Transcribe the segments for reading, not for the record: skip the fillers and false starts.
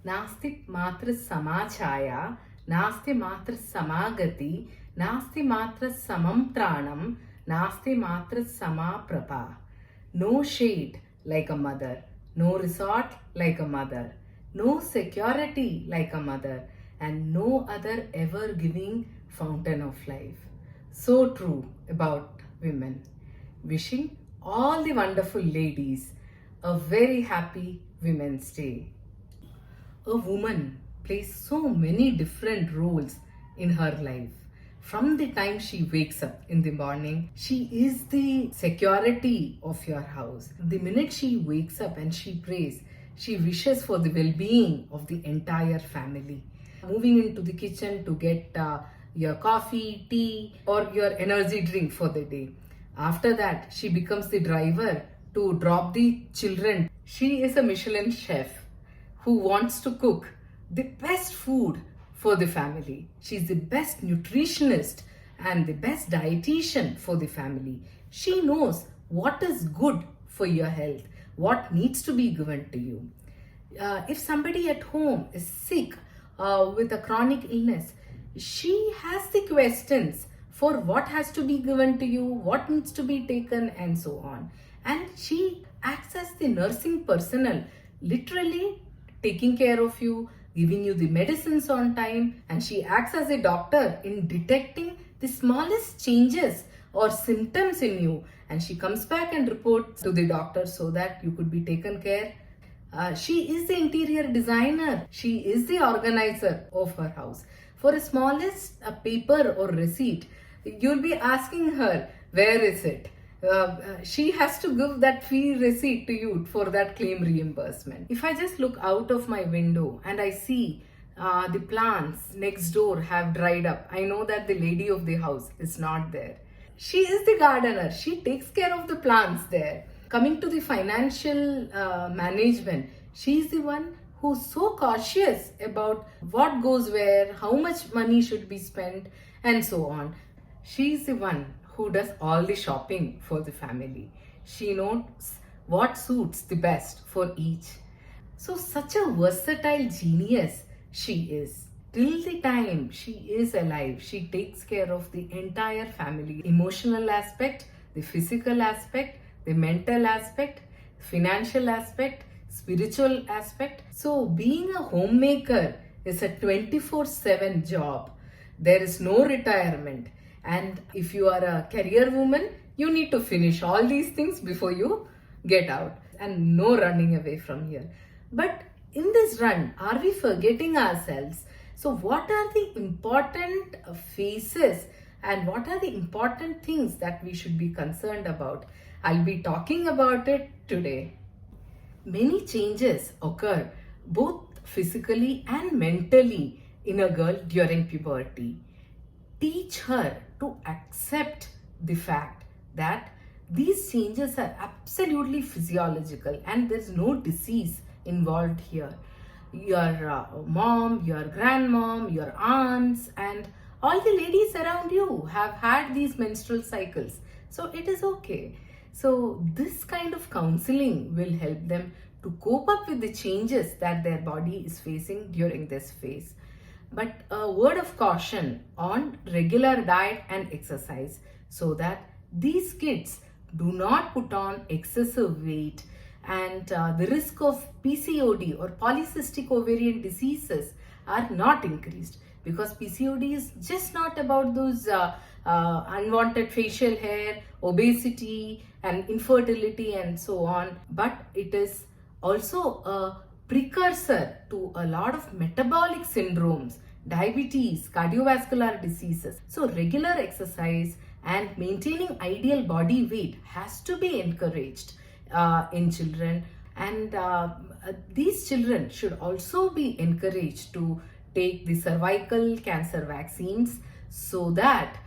नास्ति मात्र समाचाया, नास्ति मात्र समागति, नास्ति मात्र समं त्राणम, नास्ति मात्र समाप्रभा. No shade like a mother, no resort like a mother, no security like a mother, and no other ever giving fountain of life. So true about women. Wishing all the wonderful ladies a very happy Women's Day. A woman plays so many different roles in her life. From the time she wakes up in the morning, she is the security of your house. The minute she wakes up and she prays, she wishes for the well-being of the entire family. Moving into the kitchen to get your coffee, tea, or your energy drink for the day. After that, she becomes the driver to drop the children. She is a Michelin chef who wants to cook the best food for the family. She's the best nutritionist and the best dietitian for the family. She knows what is good for your health, what needs to be given to you. If somebody at home is sick with a chronic illness, she has the questions for what has to be given to you, what needs to be taken, and so on. And she acts as the nursing personnel, literally taking care of you, giving you the medicines on time, and she acts as a doctor in detecting the smallest changes or symptoms in you, and she comes back and reports to the doctor so that you could be taken care. She is the interior designer. She is the organizer of her house. For a smallest paper or receipt, you'll be asking her, where is it? She has to give that fee receipt to you for that claim reimbursement. If I just look out of my window and I see the plants next door have dried up, I know that the lady of the house is not there. She is the gardener. She takes care of the plants there. Coming to the financial management, she is the one who's so cautious about what goes where, how much money should be spent, and so on. She is the one who does all the shopping for the family. She knows what suits the best for each. So such a versatile genius she is. Till the time she is alive, she takes care of the entire family. Emotional aspect, the physical aspect, the mental aspect, financial aspect, spiritual aspect. So being a homemaker is a 24/7 job. There is no retirement. And if you are a career woman, you need to finish all these things before you get out, and no running away from here. But in this run, are we forgetting ourselves? So what are the important phases and what are the important things that we should be concerned about? I'll be talking about it today. Many changes occur both physically and mentally in a girl during puberty. Teach her to accept the fact that these changes are absolutely physiological and there's no disease involved here. Your mom, your grandmom, your aunts, and all the ladies around you have had these menstrual cycles. So it is okay. So this kind of counseling will help them to cope up with the changes that their body is facing during this phase. But a word of caution on regular diet and exercise so that these kids do not put on excessive weight, and the risk of PCOD or polycystic ovarian diseases are not increased, because PCOD is just not about those unwanted facial hair, obesity and infertility and so on, but it is also a precursor to a lot of metabolic syndromes, diabetes, cardiovascular diseases. So regular exercise and maintaining ideal body weight has to be encouraged in children, and these children should also be encouraged to take the cervical cancer vaccines so that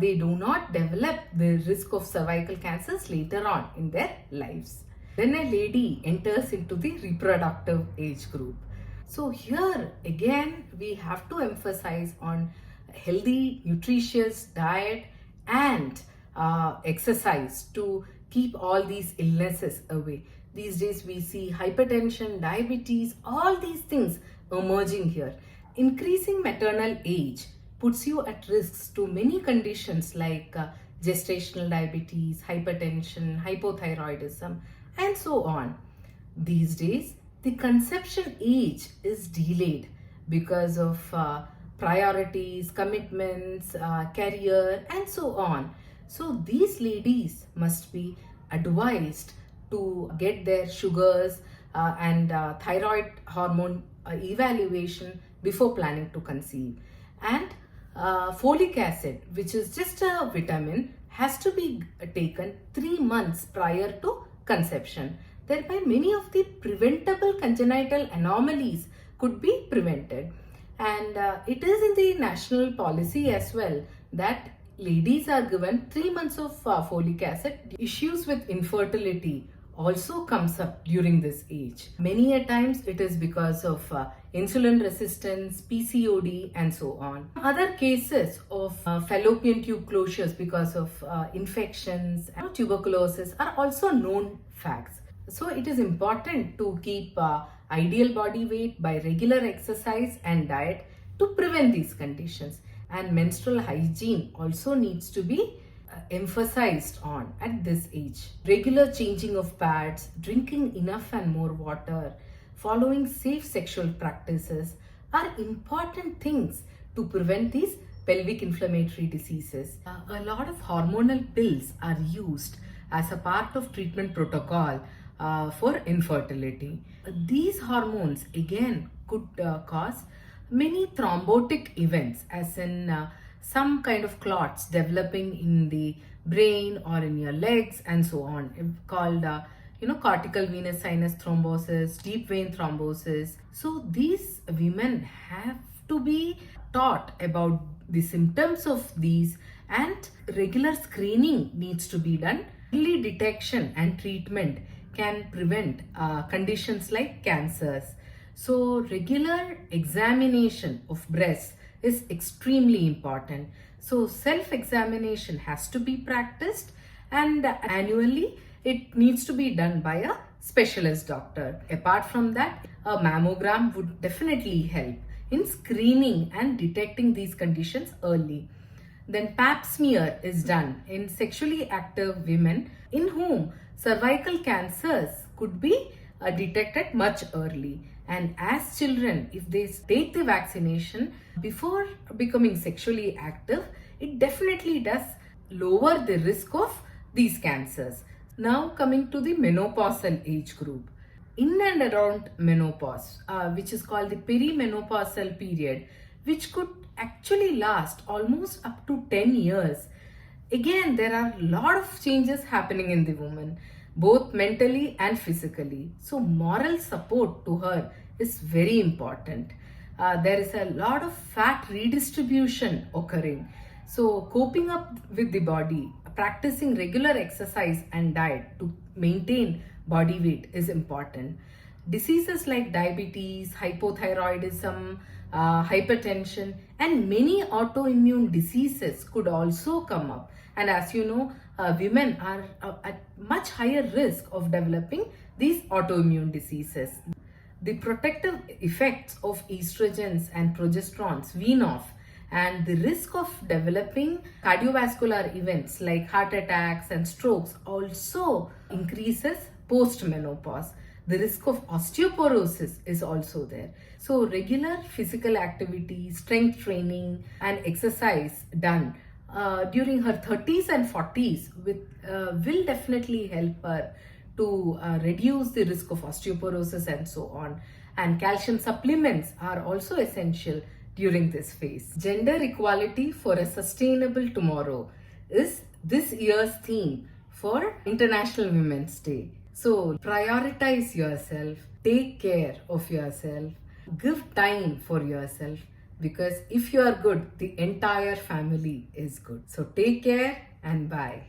they do not develop the risk of cervical cancers later on in their lives. When a lady enters into the reproductive age group, so here again we have to emphasize on healthy, nutritious diet and exercise to keep all these illnesses away. These days we see hypertension, diabetes, all these things emerging here. Increasing maternal age puts you at risks to many conditions like gestational diabetes, hypertension, hypothyroidism, and so on. These days, the conception age is delayed because of priorities, commitments, career, and so on. So, these ladies must be advised to get their sugars and thyroid hormone evaluation before planning to conceive. And folic acid, which is just a vitamin, has to be taken 3 months prior to conception. Thereby, many of the preventable congenital anomalies could be prevented. And it is in the national policy as well that ladies are given 3 months of folic acid. Issues with infertility also comes up during this age. Many a times it is because of insulin resistance, PCOD, and so on. Other cases of fallopian tube closures because of infections and tuberculosis are also known facts. So it is important to keep ideal body weight by regular exercise and diet to prevent these conditions. And menstrual hygiene also needs to be emphasized on at this age. Regular changing of pads, drinking enough and more water, following safe sexual practices are important things to prevent these pelvic inflammatory diseases. A lot of hormonal pills are used as a part of treatment protocol for infertility. These hormones again could cause many thrombotic events, as in some kind of clots developing in the brain or in your legs and so on, called cortical venous sinus thrombosis, deep vein thrombosis. So these women have to be taught about the symptoms of these, and regular screening needs to be done. Early detection and treatment can prevent conditions like cancers. So regular examination of breasts is extremely important. So self-examination has to be practiced, and annually it needs to be done by a specialist doctor. Apart from that, a mammogram would definitely help in screening and detecting these conditions early. Then Pap smear is done in sexually active women in whom cervical cancers could be detected much early. And as children, if they take the vaccination before becoming sexually active, it definitely does lower the risk of these cancers. Now coming to the menopausal age group. In and around menopause, which is called the perimenopausal period, which could actually last almost up to 10 years. Again, there are a lot of changes happening in the woman, both mentally and physically. So moral support to her is very important. There is a lot of fat redistribution occurring. So coping up with the body, practicing regular exercise and diet to maintain body weight is important. Diseases like diabetes, hypothyroidism, hypertension, and many autoimmune diseases could also come up. And as you know, women are at much higher risk of developing these autoimmune diseases. The protective effects of estrogens and progesterones wean off, and the risk of developing cardiovascular events like heart attacks and strokes also increases post-menopause. The risk of osteoporosis is also there. So regular physical activity, strength training and exercise done during her 30s and 40s will definitely help her to reduce the risk of osteoporosis and so on. And calcium supplements are also essential during this phase. Gender equality for a sustainable tomorrow is this year's theme for International Women's Day. So prioritize yourself, take care of yourself, give time for yourself, because if you are good, the entire family is good. So take care and bye.